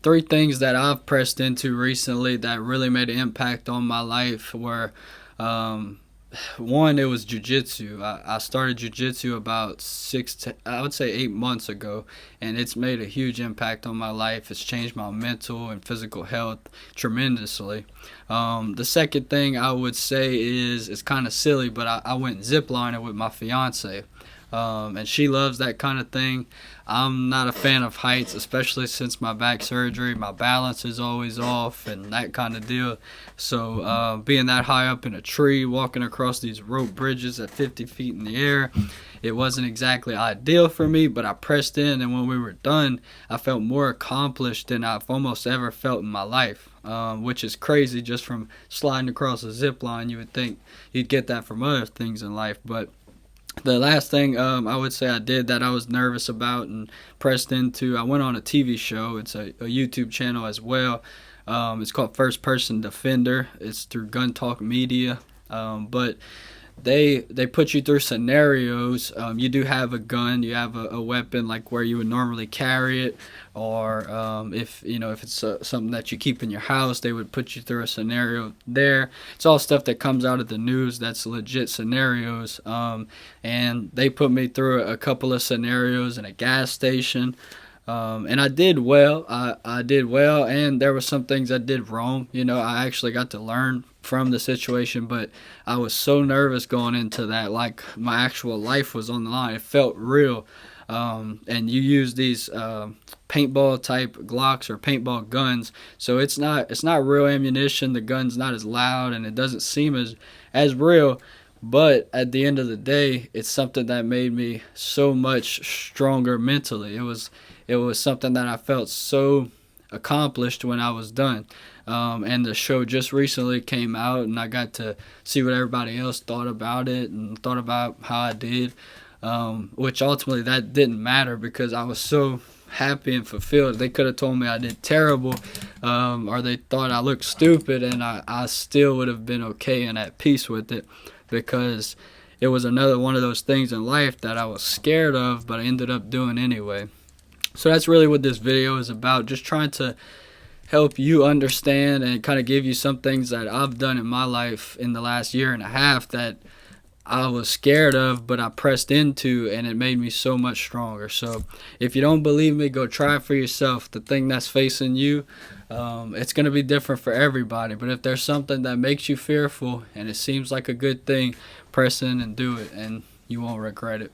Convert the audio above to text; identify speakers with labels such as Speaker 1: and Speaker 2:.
Speaker 1: three things that I've pressed into recently that really made an impact on my life were, um, one, it was jujitsu. I started jujitsu about I would say 8 months ago, and it's made a huge impact on my life. It's changed my mental and physical health tremendously. The second thing I would say is it's kind of silly, but I went ziplining with my fiance. And she loves that kind of thing. I'm not a fan of heights, especially since my back surgery. My balance is always off and that kind of deal. So being that high up in a tree, walking across these rope bridges at 50 feet in the air, it wasn't exactly ideal for me, but I pressed in, and when we were done, I felt more accomplished than I've almost ever felt in my life, which is crazy just from sliding across a zip line. You would think you'd get that from other things in life, but the last thing I would say I did that I was nervous about and pressed into, I went on a TV show. It's a YouTube channel as well. It's called First Person Defender. It's through Gun Talk Media. But they put you through scenarios. You do have a gun, you have a weapon like where you would normally carry it, or if it's something that you keep in your house, they would put you through a scenario there. It's all stuff that comes out of the news that's legit scenarios. And they put me through a couple of scenarios in a gas station. And I did well. I did well, and there were some things I did wrong. I actually got to learn from the situation, but I was so nervous going into that, like my actual life was on the line. It felt real. And you use these paintball type Glocks or paintball guns, so it's not real ammunition. The gun's not as loud, and it doesn't seem as real. But at the end of the day, it's something that made me so much stronger mentally. It was something that I felt so accomplished when I was done. And the show just recently came out, and I got to see what everybody else thought about it and thought about how I did, which ultimately that didn't matter because I was so happy and fulfilled. They could have told me I did terrible, or they thought I looked stupid, and I still would have been okay and at peace with it, because it was another one of those things in life that I was scared of, but I ended up doing anyway. So that's really what this video is about, just trying to help you understand and kind of give you some things that I've done in my life in the last year and a half that I was scared of, but I pressed into, and it made me so much stronger. So if you don't believe me, go try it for yourself. The thing that's facing you, it's going to be different for everybody. But if there's something that makes you fearful and it seems like a good thing, press in and do it, and you won't regret it.